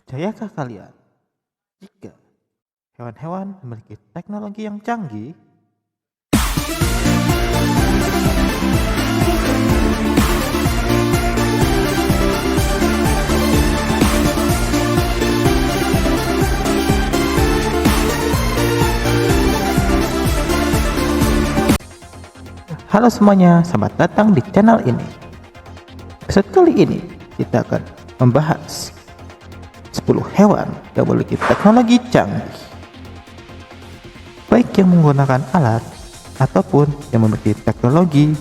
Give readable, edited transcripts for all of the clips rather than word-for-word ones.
Percayakah kalian jika hewan-hewan memiliki teknologi yang canggih? Halo semuanya, selamat datang di channel ini. Episode kali ini kita akan membahas 10 hewan yang memiliki teknologi canggih, baik yang menggunakan alat ataupun yang memiliki teknologi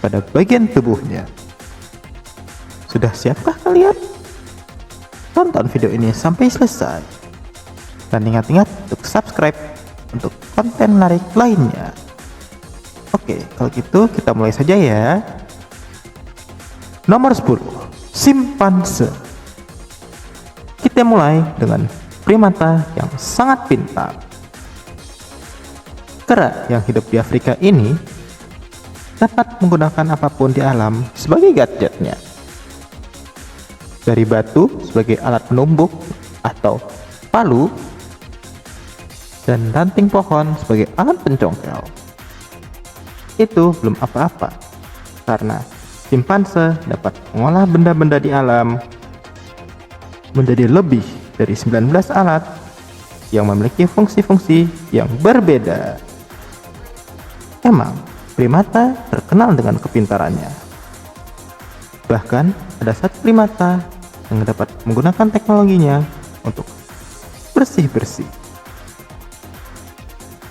pada bagian tubuhnya. Sudah siapkah kalian? Tonton video ini sampai selesai dan ingat-ingat untuk subscribe untuk konten menarik lainnya. Oke, kalau gitu kita mulai saja ya. Nomor 10, simpanse. Kita mulai dengan primata yang sangat pintar. Kera yang hidup di Afrika ini dapat menggunakan apapun di alam sebagai gadgetnya. Dari batu sebagai alat penumbuk atau palu, dan ranting pohon sebagai alat pencongkel. Itu belum apa-apa, karena simpanse dapat mengolah benda-benda di alam menjadi lebih dari 19 alat yang memiliki fungsi-fungsi yang berbeda. Emang primata terkenal dengan kepintarannya. Bahkan ada satu primata yang dapat menggunakan teknologinya untuk bersih-bersih.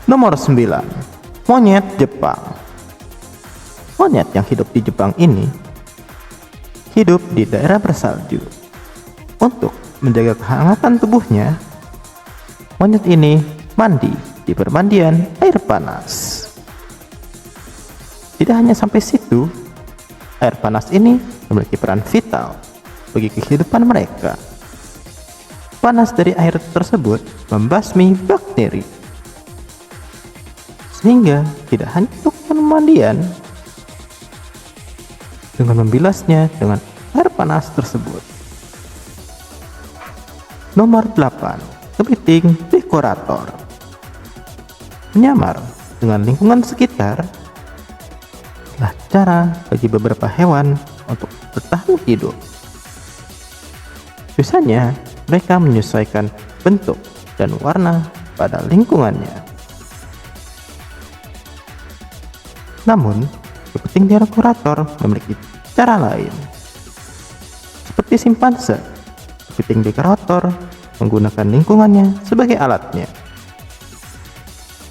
Nomor 9, monyet Jepang. Monyet yang hidup di Jepang ini hidup di daerah bersalju. Untuk menjaga kehangatan tubuhnya, monyet ini mandi di permandian air panas. Tidak hanya sampai situ, air panas ini memiliki peran vital bagi kehidupan mereka. Panas dari air tersebut membasmi bakteri, sehingga tidak hanya untuk pemandian, dengan membilasnya dengan air panas tersebut. Nomor 8, kepiting dekorator. Menyamar dengan lingkungan sekitar adalah cara bagi beberapa hewan untuk bertahan hidup. Biasanya mereka menyesuaikan bentuk dan warna pada lingkungannya. Namun kepiting dekorator memiliki cara lain. Seperti simpanse, kepiting dekorator menggunakan lingkungannya sebagai alatnya.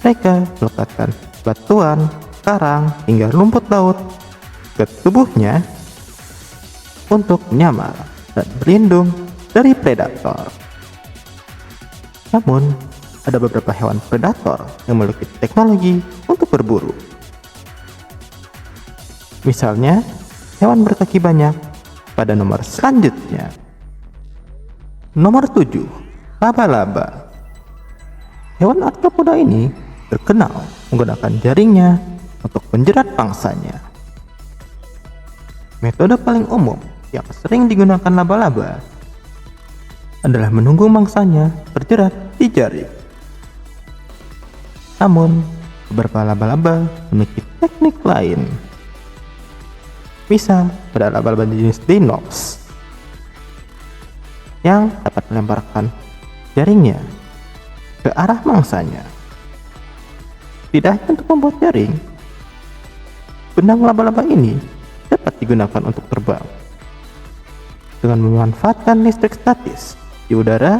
Mereka meletakkan batuan, karang, hingga rumput laut ke tubuhnya untuk menyamar dan berlindung dari predator. Namun, ada beberapa hewan predator yang memiliki teknologi untuk berburu. Misalnya, hewan berkaki banyak pada nomor selanjutnya. Nomor 7, laba-laba. Hewan arthropoda ini terkenal menggunakan jaringnya untuk menjerat pangsanya. Metode paling umum yang sering digunakan laba-laba adalah menunggu mangsanya terjerat di jaring. Namun, beberapa laba-laba memiliki teknik lain. Misal pada laba-laba jenis Dinops yang dapat melemparkan jaringnya ke arah mangsanya. Tidak hanya untuk membuat jaring, benang laba-laba ini dapat digunakan untuk terbang. Dengan memanfaatkan listrik statis di udara,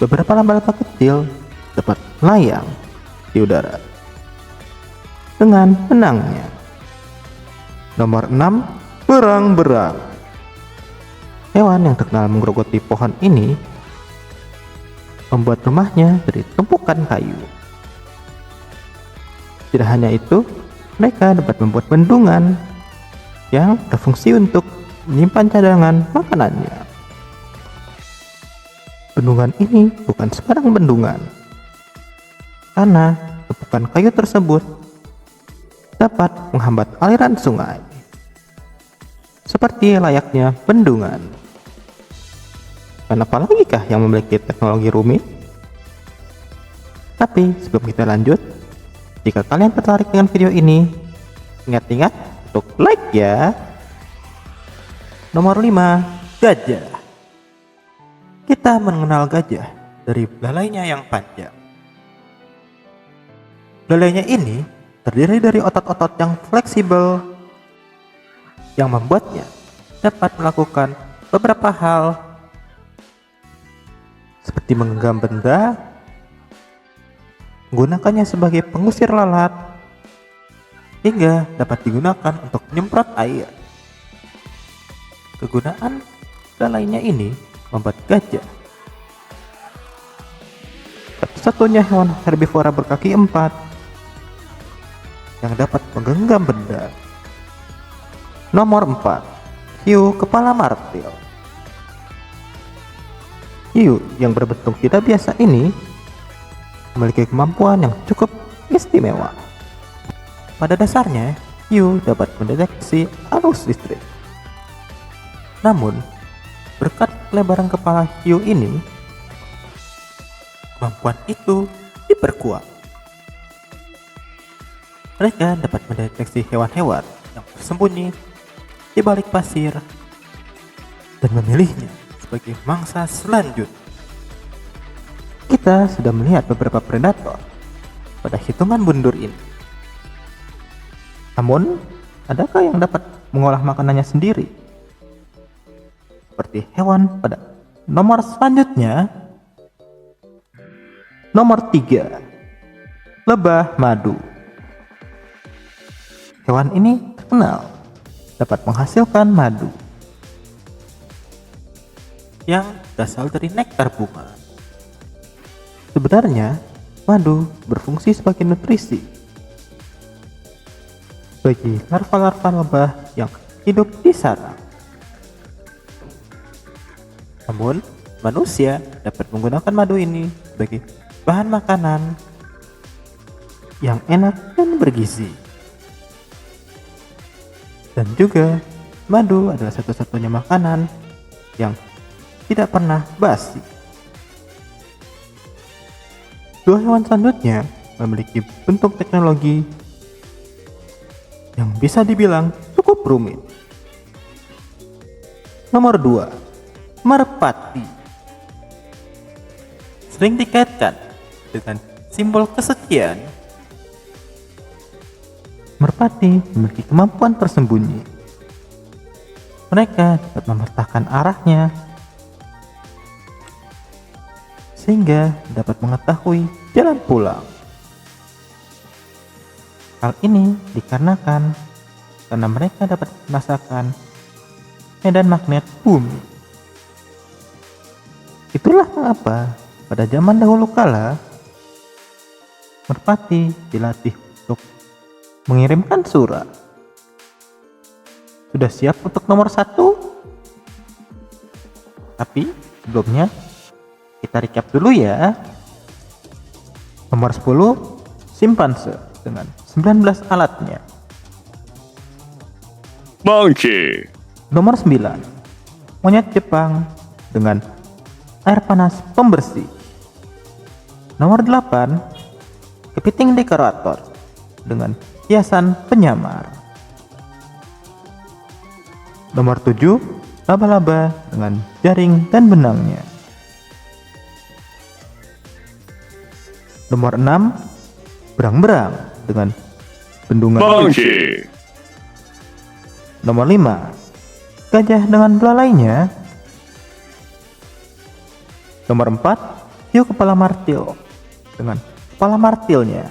beberapa laba-laba kecil dapat melayang di udara dengan benangnya. Nomor 6, berang-berang. Hewan yang terkenal menggerogoti pohon ini membuat rumahnya dari tumpukan kayu. Tidak hanya itu, mereka dapat membuat bendungan yang berfungsi untuk menyimpan cadangan makanannya. Bendungan ini bukan sembarang bendungan, karena tumpukan kayu tersebut dapat menghambat aliran sungai, seperti layaknya bendungan. Dan apalagi kah yang memiliki teknologi rumit? Tapi sebelum kita lanjut, jika kalian tertarik dengan video ini, ingat-ingat untuk like ya. Nomor 5, gajah. Kita mengenal gajah dari belalainya yang panjang. Belalainya ini terdiri dari otot-otot yang fleksibel yang membuatnya dapat melakukan beberapa hal seperti menggenggam benda, menggunakannya sebagai pengusir lalat, hingga dapat digunakan untuk menyemprot air. Kegunaan belalainya ini membuat gajah satu-satunya hewan herbivora berkaki 4 yang dapat menggenggam benda. Nomor 4, hiu kepala martil. Hiu yang berbentuk tidak biasa ini memiliki kemampuan yang cukup istimewa. Pada dasarnya, hiu dapat mendeteksi arus listrik. Namun, berkat lebaran kepala hiu ini, kemampuan itu diperkuat. Mereka dapat mendeteksi hewan-hewan yang bersembunyi di balik pasir dan memilihnya sebagai mangsa selanjutnya. Kita sudah melihat beberapa predator pada hitungan mundur ini. Namun, adakah yang dapat mengolah makanannya sendiri? Seperti hewan pada nomor selanjutnya. Nomor 3, lebah madu. Hewan ini terkenal dapat menghasilkan madu yang berasal dari nektar bunga. Sebenarnya, madu berfungsi sebagai nutrisi bagi larva-larva lebah yang hidup di sarang. Namun, manusia dapat menggunakan madu ini sebagai bahan makanan yang enak dan bergizi. Dan juga, madu adalah satu-satunya makanan yang tidak pernah basi. Dua hewan selanjutnya memiliki bentuk teknologi yang bisa dibilang cukup rumit. Nomor 2, merpati. Sering dikaitkan dengan simbol kesekian. Merpati memiliki kemampuan tersembunyi. Mereka dapat memetakan arahnya sehingga dapat mengetahui jalan pulang. Hal ini dikarenakan karena mereka dapat merasakan medan magnet bumi. Itulah mengapa pada zaman dahulu kala merpati dilatih untuk mengirimkan surat. Sudah siap untuk nomor 1? Tapi sebelumnya kita recap dulu ya. Nomor 10, simpanse dengan 19 alatnya. Monkey. Nomor 9, monyet Jepang dengan air panas pembersih. Nomor 8, kepiting dekorator dengan hiasan penyamar. Nomor 7, laba-laba dengan jaring dan benangnya. Nomor 6, berang-berang dengan bendungan. Monkey. Nomor 5, gajah dengan belalainya. Nomor 4, hiu kepala martil dengan kepala martilnya.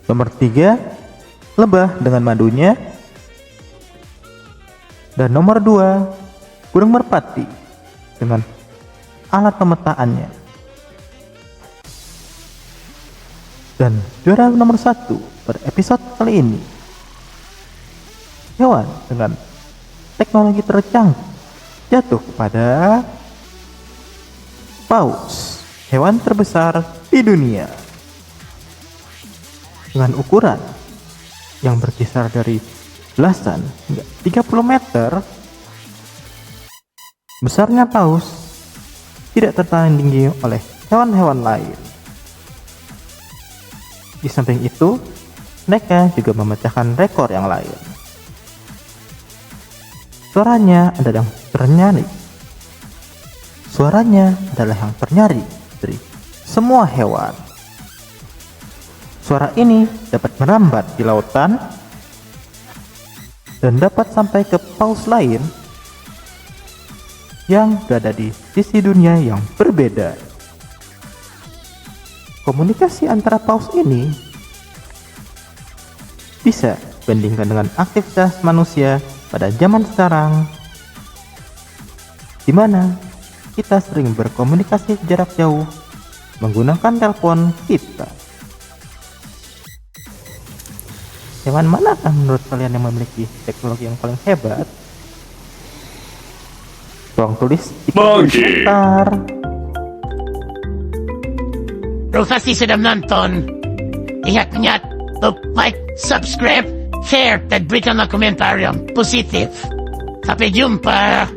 Nomor 3, lebah dengan madunya. Dan nomor 2, burung merpati dengan alat pemetaannya. Dan juara nomor 1 pada episode kali ini, hewan dengan teknologi tercanggih jatuh kepada paus, hewan terbesar di dunia dengan ukuran yang berkisar dari belasan hingga 30 meter. Besarnya paus tidak tertandingi oleh hewan-hewan lain. Di samping itu, mereka juga memecahkan rekor yang lain. Suaranya adalah yang ternyari. Suaranya adalah yang ternyari dari semua hewan. Suara ini dapat merambat di lautan dan dapat sampai ke paus lain yang berada di sisi dunia yang berbeda. Komunikasi antara paus ini bisa dibandingkan dengan aktivitas manusia pada zaman sekarang, di mana kita sering berkomunikasi jarak jauh menggunakan telepon kita. Hewan manakah menurut kalian yang memiliki teknologi yang paling hebat? Tolong tulis di Monkey. komentar. Terima kasih sudah menonton. Ingat-ingat untuk like, subscribe, share, dan berikanlah komentar yang positif. Sampai jumpa.